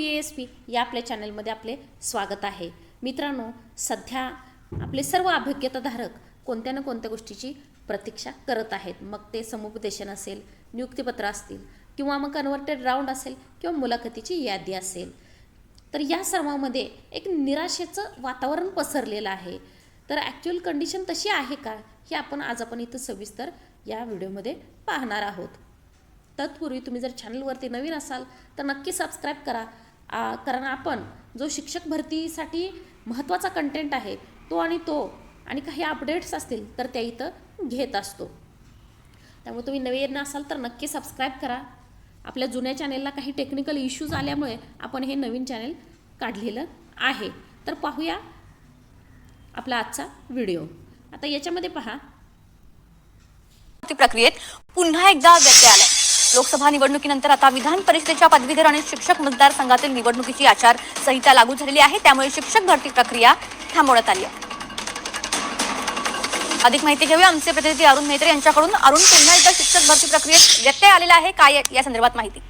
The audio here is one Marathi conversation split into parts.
ESP या आपल्या चॅनलमध्ये आपले स्वागत आहे। मित्रांनो, सध्या आपले सर्व अभिज्ञताधारक कोणत्या ना कोणत्या गोष्टीची प्रतीक्षा करत आहेत। मग ते समुपदेशन असेल, नियुक्तीपत्र असतील किंवा मग कन्व्हर्टेड राऊंड असेल किंवा मुलाखतीची यादी असेल। तर या सर्वांमध्ये एक निराशेचं वातावरण पसरलेलं आहे। तर ॲक्च्युअल कंडिशन तशी आहे का, हे आपण इथं सविस्तर या व्हिडिओमध्ये पाहणार आहोत। तत्पूर्वी तुम्ही जर चॅनलवरती नवीन असाल तर नक्की सबस्क्राईब करा, कारण आपण जो शिक्षक भरतीसाठी महत्त्वाचा कंटेंट आहे तो आणि काही अपडेट्स असतील तर त्या इथं घेत असतो। त्यामुळे तुम्ही नवीन असाल तर नक्की सबस्क्राईब करा। आपल्या जुन्या चॅनेलला काही टेक्निकल इश्यूज आल्यामुळे आपण हे नवीन चॅनल काढलेलं आहे। तर पाहूया आपला आजचा व्हिडिओ। आता याच्यामध्ये पहा, प्रक्रियेत पुन्हा एकदा व्यत्यय आलाय। लोकसभा निवडणुकीनंतर आता विधान परिषदेच्या पदवीधर आणि शिक्षक मतदारसंघातील निवडणुकीची आचारसंहिता लागू झालेली आहे, त्यामुळे शिक्षक भरती प्रक्रिया थांबवण्यात आली आहे। अधिक माहिती घेऊया आमचे प्रतिनिधी अरुण मेहत्रे यांच्याकडून। अरुण, पुन्हा एकदा शिक्षक भरती प्रक्रियेत व्यत्यय आलेला आहे, काय या संदर्भात माहिती?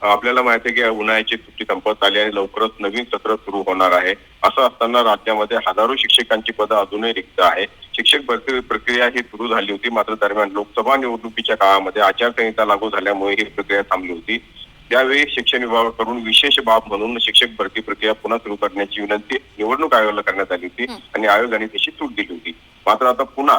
आपल्याला माहिती आहे की उन्हाळ्याची सुट्टी संपत आली आणि लवकरच नवीन सत्र सुरू होणार आहे। असं असताना राज्यामध्ये हजारो शिक्षकांची पदं अजूनही रिक्त आहे। शिक्षक भरती प्रक्रिया ही सुरू झाली होती, मात्र दरम्यान लोकसभा निवडणुकीच्या काळामध्ये आचारसंहिता लागू झाल्यामुळे ही प्रक्रिया थांबली होती। त्यावेळी शिक्षण विभागाकडून विशेष बाब म्हणून शिक्षक भरती प्रक्रिया पुन्हा सुरू करण्याची विनंती निवडणूक आयोगाला करण्यात आली होती आणि आयोगाने तशी सूट दिली होती। मात्र आता पुन्हा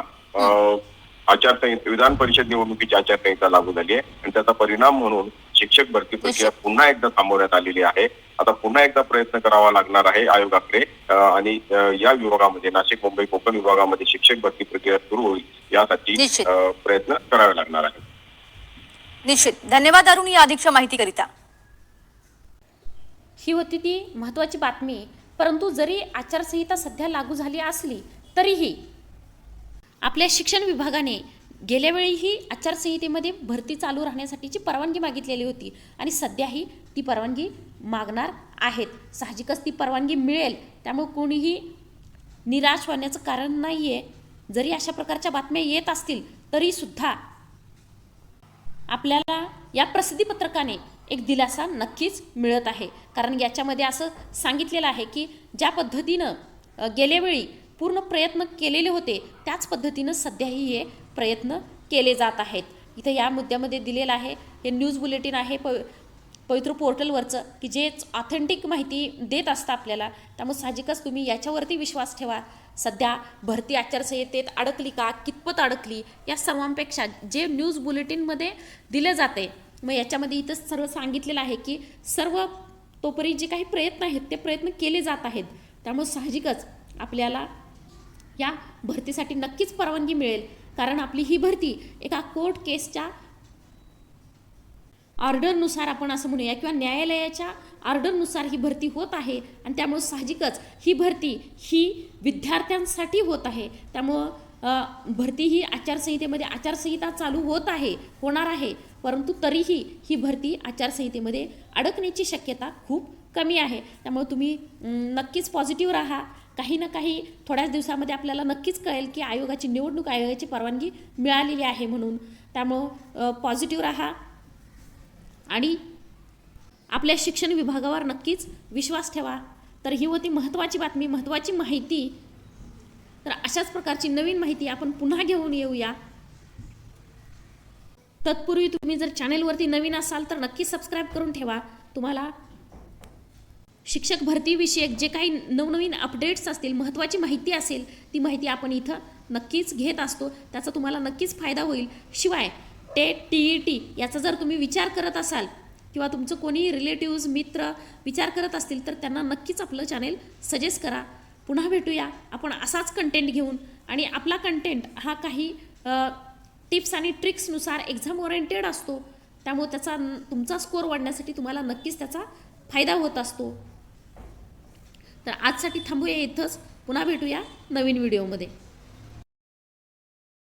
आचारसंहिता विधान परिषद निवडणुकीची आचारसंहिता लागू झाली आहे आणि त्याचा परिणाम म्हणून शिक्षक भरती प्रक्रिया पुन्हा एकदा थांबवण्यात आलेली आहे। आता पुन्हा एकदा प्रयत्न करावा लागणार आहे आयोगाकडे आणि या विभागामध्ये नाशिक, मुंबई, कोकण विभागामध्ये शिक्षक भरती प्रक्रिया सुरू होईल यासाठी प्रयत्न करावे लागणार आहे। निश्चित, धन्यवाद अरुण या अधिकच्या माहितीकरिता। ही होती ती महत्त्वाची बातमी। परंतु जरी आचारसंहिता सध्या लागू झाली असली तरीही आपल्या शिक्षण विभागाने गेल्या वेळीही आचारसंहितेमध्ये भरती चालू राहण्यासाठीची परवानगी मागितलेली होती आणि सध्याही ती परवानगी मागणार आहेत। साहजिकच ती परवानगी मिळेल, त्यामुळे कोणीही निराश होण्याचं कारण नाही आहे। जरी अशा प्रकारच्या बातम्या येत असतील तरी सुद्धा आपल्याला या प्रसिद्धीपत्रकाने एक दिलासा नक्कीच मिळत आहे, कारण याच्यामध्ये असं सांगितलेलं आहे की ज्या पद्धतीनं गेल्या वेळी पूर्ण प्रयत्न केलेले होते त्याच पद्धतीनं सध्याही हे प्रयत्न केले जात आहेत। इथं या मुद्द्यामध्ये दिलेलं आहे, हे न्यूज बुलेटिन आहे पवित्र पोर्टलवरचं, की जे ऑथेंटिक माहिती देत असतं आपल्याला। त्यामुळे साहजिकच तुम्ही याच्यावरती विश्वास ठेवा। सध्या भरती आचारसंहितेत अडकली का, कितपत अडकली, या सर्वांपेक्षा जे न्यूज बुलेटिनमध्ये दिलं जाते, मग याच्यामध्ये इथं सर्व सांगितलेलं आहे की सर्व तोपर्यंत जे काही प्रयत्न आहेत ते प्रयत्न केले जात आहेत। त्यामुळे साहजिकच आपल्याला या भरतीसाठी नक्कीच परवानगी मिळेल, कारण आपली ही भरती एका कोर्ट केसच्या ऑर्डरनुसार आपण असं म्हणूया किंवा न्यायालयाच्या ऑर्डरनुसार ही भरती होत आहे आणि त्यामुळे साहजिकच ही भरती ही विद्यार्थ्यांसाठी होत आहे। त्यामुळं भरती ही आचारसंहितेमध्ये आचारसंहिता चालू होणार आहे, परंतु तरीही ही भरती आचारसंहितेमध्ये अडकण्याची शक्यता खूप कमी आहे। त्यामुळे तुम्ही नक्कीच पॉझिटिव्ह राहा। काही ना काही थोड्याच दिवसामध्ये आपल्याला नक्कीच कळेल की निवडणूक आयोगाची परवानगी मिळालेली आहे म्हणून। त्यामुळं पॉझिटिव्ह राहा आणि आपल्या शिक्षण विभागावर नक्कीच विश्वास ठेवा। तर ही होती महत्त्वाची बातमी, महत्त्वाची माहिती। तर अशाच प्रकारची नवीन माहिती आपण पुन्हा घेऊन येऊया। तत्पूर्वी तुम्ही जर चॅनेलवरती नवीन असाल तर नक्की सबस्क्राईब करून ठेवा। तुम्हाला शिक्षक भरतीविषयक जे काही नवनवीन अपडेट्स असतील, महत्त्वाची माहिती असेल, ती माहिती आपण इथं नक्कीच घेत असतो। त्याचा तुम्हाला नक्कीच फायदा होईल। शिवाय टेट, TET याचा जर तुम्ही विचार करत असाल किंवा तुमचं कोणी रिलेटिव्ज, मित्र विचार करत असतील तर त्यांना नक्कीच आपलं चॅनेल सजेस्ट करा। पुन्हा भेटूया आपण असाच कंटेंट घेऊन, आणि आपला कंटेंट हा काही टिप्स आणि ट्रिक्सनुसार एक्झाम ओरिएंटेड असतो। त्यामुळे तुमचा स्कोअर वाढण्यासाठी तुम्हाला नक्कीच त्याचा फायदा होत असतो। तर आजसाठी थांबूया इथंच, पुन्हा भेटूया नवीन व्हिडिओमध्ये।